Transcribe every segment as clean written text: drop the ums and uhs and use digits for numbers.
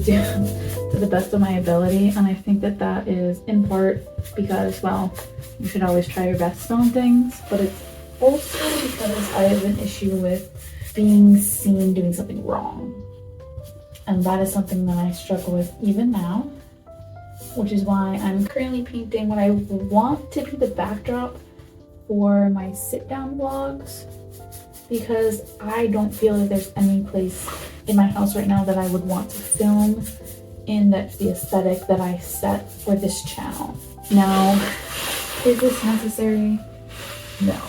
do to the best of my ability. And I think that that is in part because, well, you should always try your best on things, but it's also because I have an issue with being seen doing something wrong. And that is something that I struggle with even now, which is why I'm currently painting what I want to be the backdrop for my sit-down vlogs, because I don't feel like there's any place in my house right now that I would want to film in the aesthetic that I set for this channel. Now, is this necessary? No.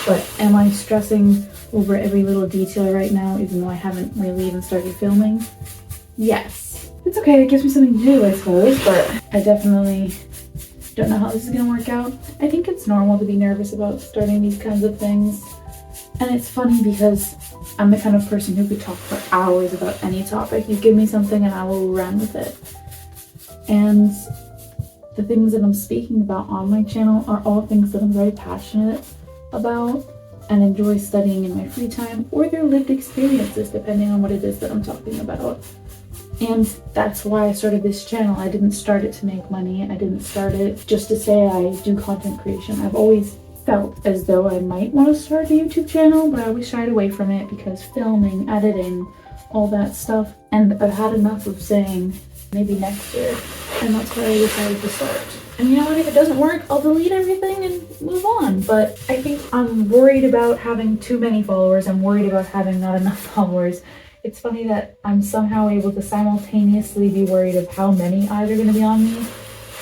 But am I stressing over every little detail right now, even though I haven't really even started filming? Yes. It's okay, it gives me something to do, I suppose, but I definitely don't know how this is gonna work out. I think it's normal to be nervous about starting these kinds of things. And it's funny because I'm the kind of person who could talk for hours about any topic. You give me something and I will run with it. And the things that I'm speaking about on my channel are all things that I'm very passionate about and enjoy studying in my free time, or their lived experiences, depending on what it is that I'm talking about. And that's why I started this channel. I didn't start it to make money. I didn't start it just to say I do content creation. I've always felt as though I might want to start a YouTube channel, but I always shied away from it because filming, editing, all that stuff. And I've had enough of saying maybe next year. And that's why I decided to start. And you know what, if it doesn't work, I'll delete everything and move on. But I think I'm worried about having too many followers. I'm worried about having not enough followers. It's funny that I'm somehow able to simultaneously be worried of how many eyes are going to be on me,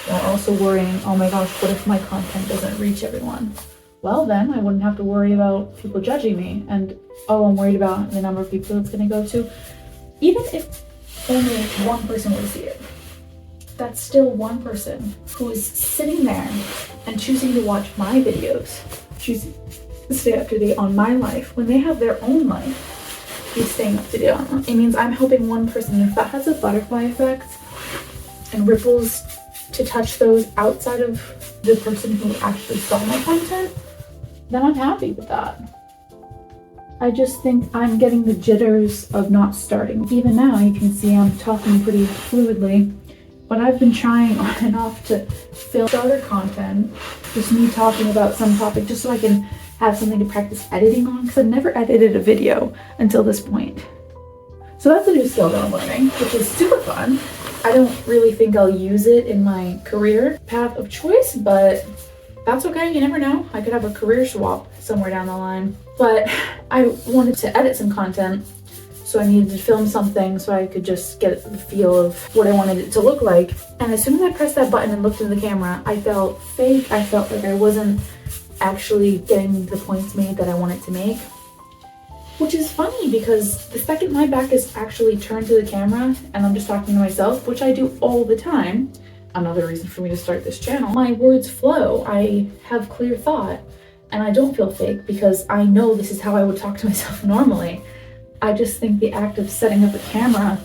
while also worrying, oh my gosh, what if my content doesn't reach everyone? Well, then I wouldn't have to worry about people judging me. And, oh, I'm worried about the number of people it's going to go to. Even if only one person were to see it, that's still one person who is sitting there and choosing to watch my videos, choosing to stay up to date on my life when they have their own life. Is staying up to date on. It means I'm helping one person. If that has a butterfly effect and ripples to touch those outside of the person who actually saw my content, then I'm happy with that. I just think I'm getting the jitters of not starting. Even now, you can see I'm talking pretty fluidly, but I've been trying on and off to film starter content, just me talking about some topic, just so I can have something to practice editing on, because I've never edited a video until this point. So that's a new skill that I'm learning, which is super fun. I don't really think I'll use it in my career path of choice, but that's okay, you never know. I could have a career swap somewhere down the line. But I wanted to edit some content, so I needed to film something so I could just get the feel of what I wanted it to look like. And as soon as I pressed that button and looked into the camera, I felt fake. I felt like I wasn't actually getting the points made that I wanted to make. Which is funny because the second my back is actually turned to the camera and I'm just talking to myself, which I do all the time, another reason for me to start this channel, my words flow. I have clear thought and I don't feel fake because I know this is how I would talk to myself normally. I just think the act of setting up a camera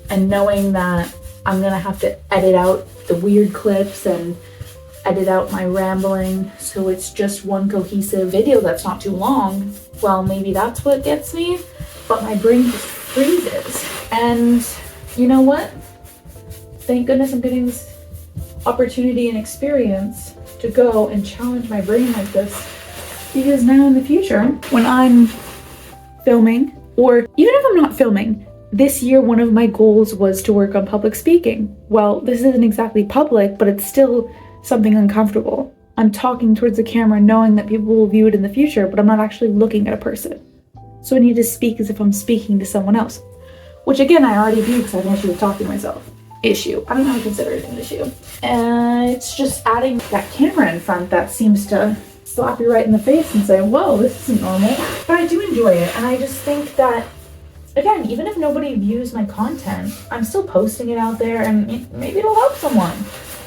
and knowing that I'm gonna have to edit out the weird clips and edit out my rambling so it's just one cohesive video that's not too long, well, maybe that's what gets me, but my brain just freezes. And you know what? Thank goodness I'm getting this opportunity and experience to go and challenge my brain like this, because now in the future, when I'm filming, or even if I'm not filming, this year one of my goals was to work on public speaking. Well, this isn't exactly public, but it's still something uncomfortable. I'm talking towards the camera knowing that people will view it in the future, but I'm not actually looking at a person. So I need to speak as if I'm speaking to someone else, which again, I already do because I have an issue with talking to myself. Issue. I don't know how to consider it an issue. And it's just adding that camera in front that seems to slap you right in the face and say, whoa, this isn't normal. But I do enjoy it. And I just think that, again, even if nobody views my content, I'm still posting it out there and maybe it'll help someone.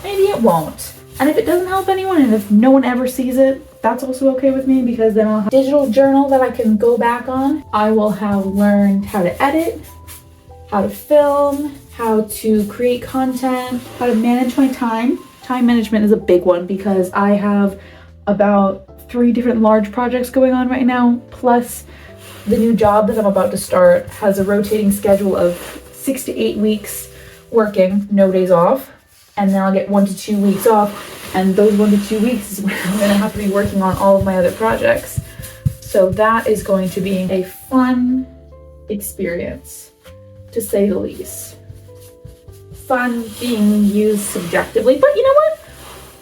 Maybe it won't. And if it doesn't help anyone and if no one ever sees it, that's also okay with me, because then I'll have a digital journal that I can go back on. I will have learned how to edit, how to film, how to create content, how to manage my time. Time management is a big one because I have about 3 different large projects going on right now, plus the new job that I'm about to start has a rotating schedule of 6 to 8 weeks working, no days off, and then I'll get 1 to 2 weeks off, and those 1 to 2 weeks is when I'm gonna have to be working on all of my other projects. So that is going to be a fun experience, to say the least. Fun being used subjectively, but you know what?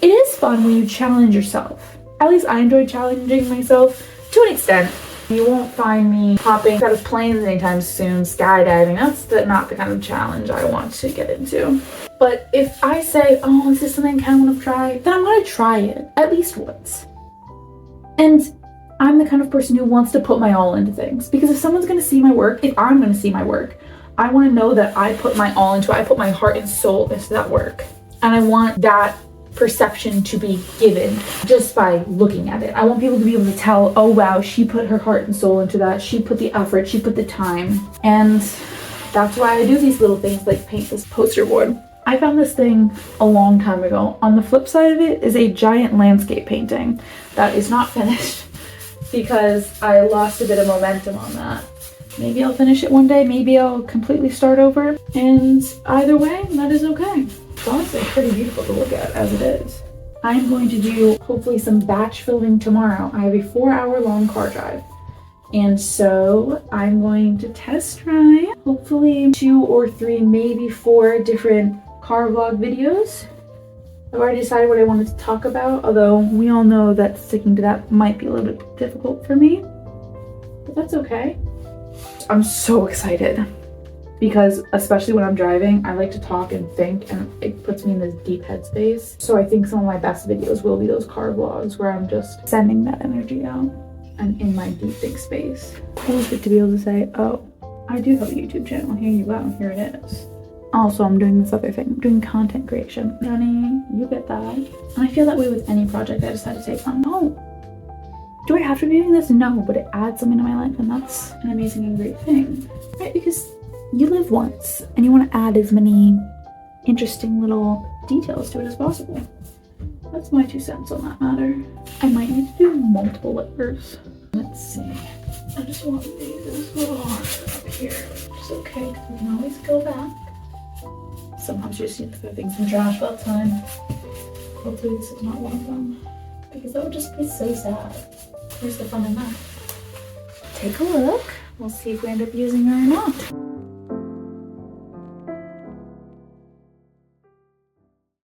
It is fun when you challenge yourself. At least I enjoy challenging myself to an extent. You won't find me hopping out of planes anytime soon, skydiving. That's not the kind of challenge I want to get into. But if I say, oh, is this something I kind of want to try? Then I'm going to try it at least once. And I'm the kind of person who wants to put my all into things. Because if someone's going to see my work, if I'm going to see my work, I want to know that I put my all into it. I put my heart and soul into that work. And I want that perception to be given just by looking at it. I want people to be able to tell, oh wow, she put her heart and soul into that. She put the effort, she put the time. And that's why I do these little things like paint this poster board. I found this thing a long time ago. On the flip side of it is a giant landscape painting that is not finished because I lost a bit of momentum on that. Maybe I'll finish it one day, maybe I'll completely start over, and either way, that is okay. It's honestly pretty beautiful to look at as it is. I'm going to do hopefully some batch filming tomorrow. I have a 4-hour-long car drive. And so I'm going to test drive hopefully 2 or 3, maybe 4 different car vlog videos. I've already decided what I wanted to talk about, although we all know that sticking to that might be a little bit difficult for me. But that's okay. I'm so excited. Because especially when I'm driving, I like to talk and think, and it puts me in this deep headspace. So I think some of my best videos will be those car vlogs where I'm just sending that energy out and in my deep think space. It was good to be able to say, oh, I do have a YouTube channel. Here you go, here it is. Also, I'm doing this other thing. I'm doing content creation. Honey, you get that. And I feel that way with any project I decide to take on. No. Do I have to be doing this? No, but it adds something to my life, and that's an amazing and great thing. Right, because you live once and you want to add as many interesting little details to it as possible. That's my 2 cents on that matter. I might need to do multiple layers. Let's see. I just want these as well up here, which is okay because we can always go back. Sometimes you just need to throw things in the trash all the time. Hopefully this is not one of them, because that would just be so sad. Where's the fun in that? Take a look. We'll see if we end up using her or not.